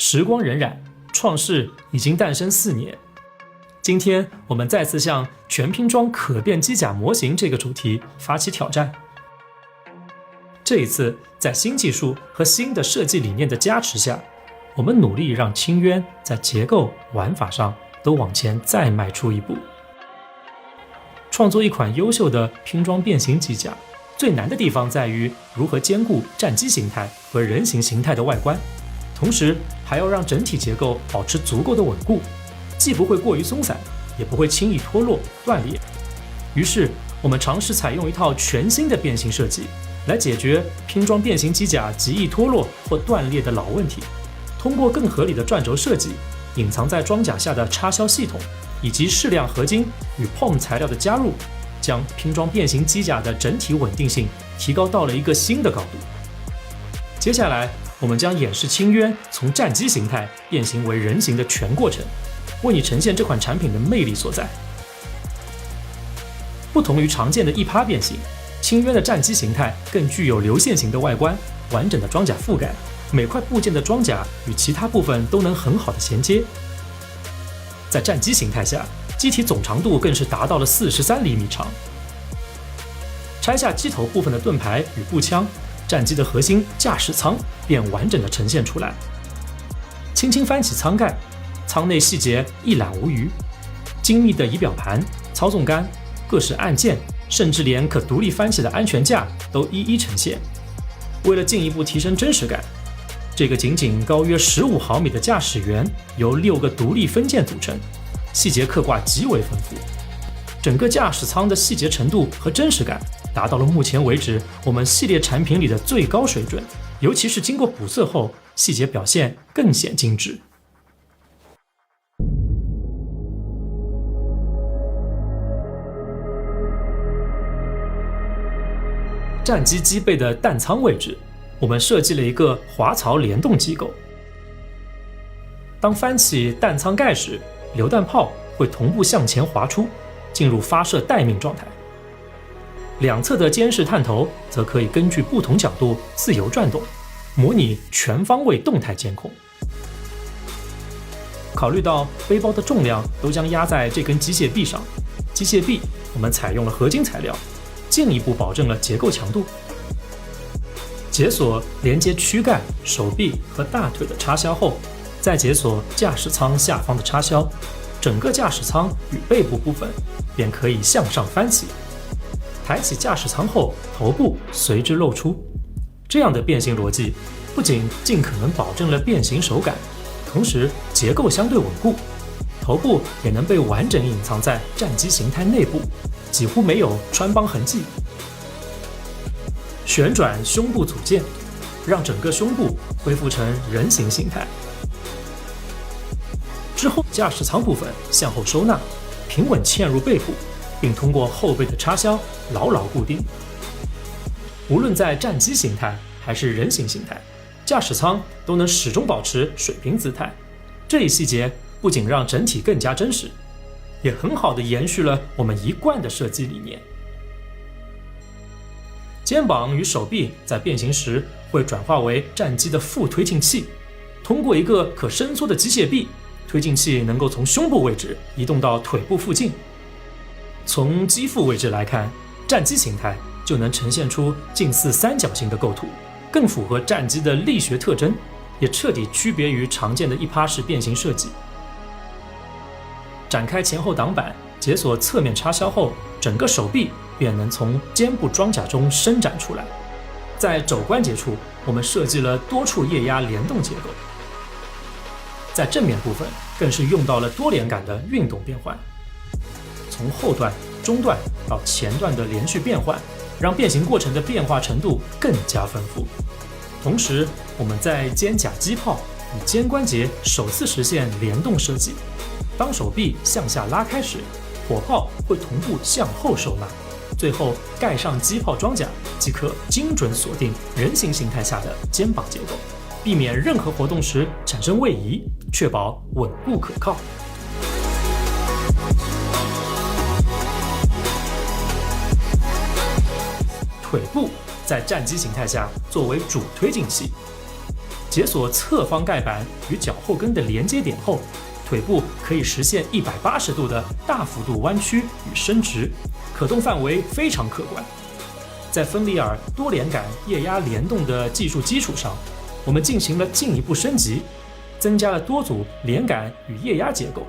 时光荏苒，创世已经诞生4年。今天我们再次向全拼装可变机甲模型这个主题发起挑战。这一次，在新技术和新的设计理念的加持下，我们努力让清渊在结构、玩法上都往前再迈出一步。创作一款优秀的拼装变形机甲，最难的地方在于如何兼顾战机形态和人形形态的外观，同时还要让整体结构保持足够的稳固，既不会过于松散，也不会轻易脱落断裂。于是我们尝试采用一套全新的变形设计，来解决拼装变形机甲极易脱落或断裂的老问题。通过更合理的转轴设计，隐藏在装甲下的插销系统，以及适量合金与 POM 材料的加入，将拼装变形机甲的整体稳定性提高到了一个新的高度。接下来我们将演示清渊从战机形态变形为人形的全过程，为你呈现这款产品的魅力所在。不同于常见的一趴变形，清渊的战机形态更具有流线型的外观，完整的装甲覆盖，每块部件的装甲与其他部分都能很好的衔接。在战机形态下，机体总长度更是达到了43厘米长。拆下机头部分的盾牌与步枪，战机的核心驾驶舱便完整的呈现出来。轻轻翻起舱盖，舱内细节一览无余，精密的仪表盘、操纵杆、各式按键，甚至连可独立翻起的安全架都一一呈现。为了进一步提升真实感，这个仅高约15毫米的驾驶员由6个独立分件组成，细节刻画极为丰富。整个驾驶舱的细节程度和真实感达到了目前为止我们系列产品里的最高水准，尤其是经过补色后，细节表现更显精致。战机机背的弹舱位置，我们设计了一个滑槽联动机构。当翻起弹舱盖时，榴弹炮会同步向前滑出，进入发射待命状态。两侧的监视探头则可以根据不同角度自由转动，模拟全方位动态监控。考虑到背包的重量都将压在这根机械臂上，机械臂我们采用了合金材料，进一步保证了结构强度。解锁连接躯干、手臂和大腿的插销后，再解锁驾驶舱下方的插销，整个驾驶舱与背部部分便可以向上翻起。抬起驾驶舱后，头部随之露出。这样的变形逻辑不仅尽可能保证了变形手感，同时结构相对稳固，头部也能被完整隐藏在战机形态内部，几乎没有穿帮痕迹。旋转胸部组件，让整个胸部恢复成人形形态。之后驾驶舱部分向后收纳，平稳嵌入背部，并通过后背的插销牢牢固定。无论在战机形态还是人形形态，驾驶舱都能始终保持水平姿态。这一细节不仅让整体更加真实，也很好地延续了我们一贯的设计理念。肩膀与手臂在变形时会转化为战机的副推进器，通过一个可伸缩的机械臂，推进器能够从胸部位置移动到腿部附近。从机腹位置来看，战机形态就能呈现出近似三角形的构图，更符合战机的力学特征，也彻底区别于常见的一趴式变形设计。展开前后挡板，解锁侧面插销后，整个手臂便能从肩部装甲中伸展出来。在肘关节处，我们设计了多处液压联动结构。在正面部分，更是用到了多连杆的运动变换，从后段、中段到前段的连续变换，让变形过程的变化程度更加丰富。同时，我们在肩甲机炮与肩关节首次实现联动设计。当手臂向下拉开时，火炮会同步向后收纳，最后盖上机炮装甲，即可精准锁定人形形态下的肩膀结构，避免任何活动时产生位移，确保稳固可靠。腿部在战机形态下作为主推进器，解锁侧方盖板与脚后跟的连接点后，腿部可以实现180度的大幅度弯曲与伸直，可动范围非常可观。在芬里尔多连杆液压联动的技术基础上，我们进行了进一步升级，增加了多组连杆与液压结构。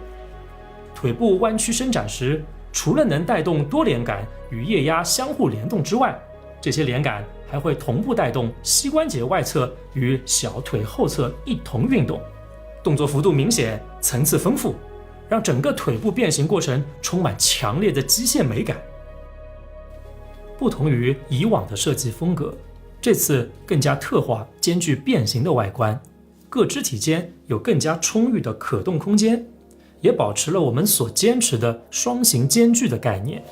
腿部弯曲伸展时，除了能带动多连杆与液压相互联动之外，这些连杆还会同步带动膝关节外侧与小腿后侧一同运动，动作幅度明显，层次丰富，让整个腿部变形过程充满强烈的机械美感。不同于以往的设计风格，这次更加特化兼具变形的外观，各肢体间有更加充裕的可动空间，也保持了我们所坚持的双形兼具的概念。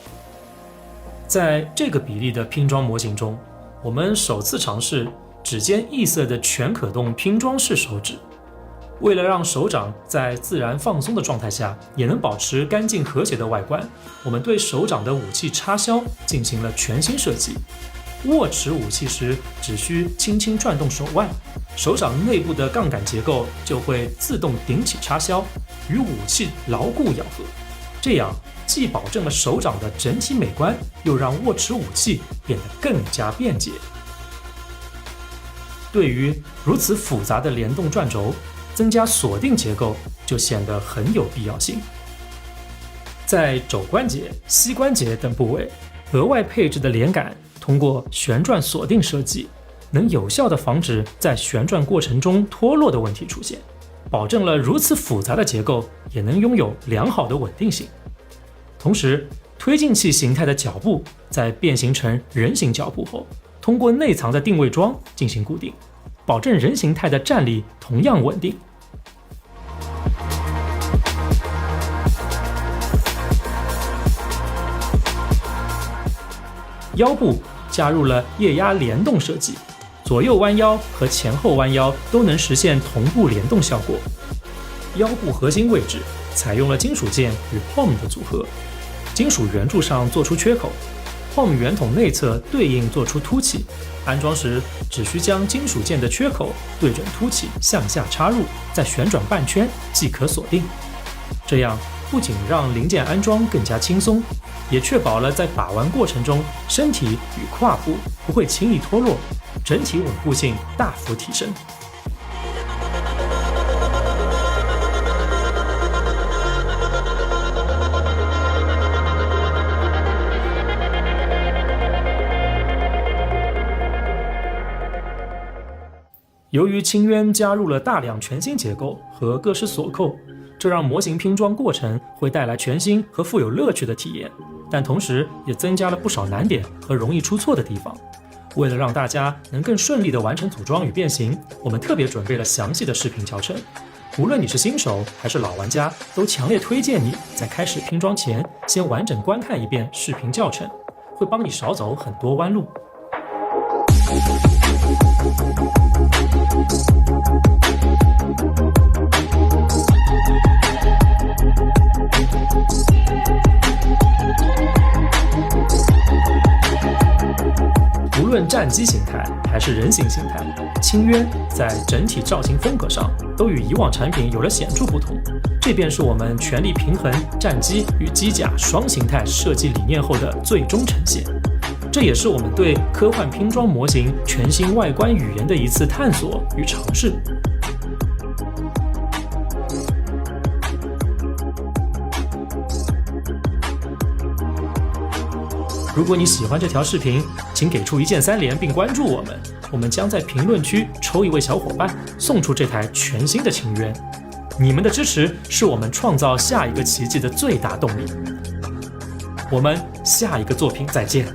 在这个比例的拼装模型中，我们首次尝试指尖异色的全可动拼装式手指。为了让手掌在自然放松的状态下也能保持干净和谐的外观，我们对手掌的武器插销进行了全新设计。握持武器时只需轻轻转动手腕，手掌内部的杠杆结构就会自动顶起插销，与武器牢固咬合。这样既保证了手掌的整体美观，又让握持武器变得更加便捷。对于如此复杂的联动转轴，增加锁定结构就显得很有必要性。在肘关节、膝关节等部位额外配置的连杆，通过旋转锁定设计，能有效地防止在旋转过程中脱落的问题出现，保证了如此复杂的结构也能拥有良好的稳定性。同时，推进器形态的脚部在变形成人形脚部后，通过内藏的定位桩进行固定，保证人形态的站立同样稳定。腰部加入了液压联动设计，左右弯腰和前后弯腰都能实现同步联动效果。腰部核心位置采用了金属件与 POM 的组合，金属圆柱上做出缺口， POM 圆筒内侧对应做出凸起，安装时只需将金属件的缺口对准凸起向下插入，再旋转半圈即可锁定。这样不仅让零件安装更加轻松，也确保了在把玩过程中身体与胯部不会轻易脱落，整体稳固性大幅提升。由于轻渊加入了大量全新结构和各式锁扣，这让模型拼装过程会带来全新和富有乐趣的体验，但同时也增加了不少难点和容易出错的地方。为了让大家能更顺利地完成组装与变形，我们特别准备了详细的视频教程。无论你是新手还是老玩家，都强烈推荐你在开始拼装前先完整观看一遍视频教程，会帮你少走很多弯路。无论战机形态还是人形形态，轻渊在整体造型风格上都与以往产品有了显著不同，这便是我们全力平衡战机与机甲双形态设计理念后的最终呈现。这也是我们对科幻拼装模型全新外观语言的一次探索与尝试。如果你喜欢这条视频，请给出一键3连并关注我们，我们将在评论区抽一位小伙伴，送出这台全新的轻渊。你们的支持是我们创造下一个奇迹的最大动力。我们下一个作品再见。